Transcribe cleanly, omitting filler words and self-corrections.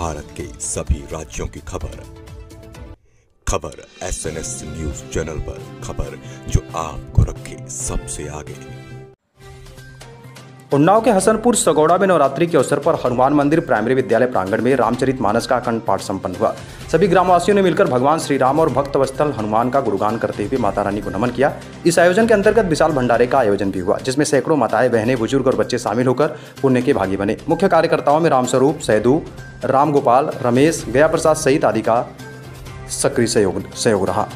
भारत के सभी राज्यों की खबर SNS न्यूज चैनल पर, खबर जो आपको रखे सबसे आगे। उन्नाव के हसनपुर सगौड़ा में नवरात्रि के अवसर पर हनुमान मंदिर प्राइमरी विद्यालय प्रांगण में रामचरितमानस का अखंड पाठ संपन्न हुआ। सभी ग्रामवासियों ने मिलकर भगवान श्री राम और भक्तवत्सल हनुमान का गुणगान करते हुए माता रानी को नमन किया। इस आयोजन के अंतर्गत विशाल भंडारे का आयोजन भी हुआ, जिसमें सैकड़ों माताएं, बहनें, बुजुर्ग और बच्चे शामिल होकर पुण्य के भागी बने। मुख्य कार्यकर्ताओं में रामस्वरूप, सैदू, राम गोपाल, रमेश, गया प्रसाद सहित आदि का सक्रिय सहयोग रहा।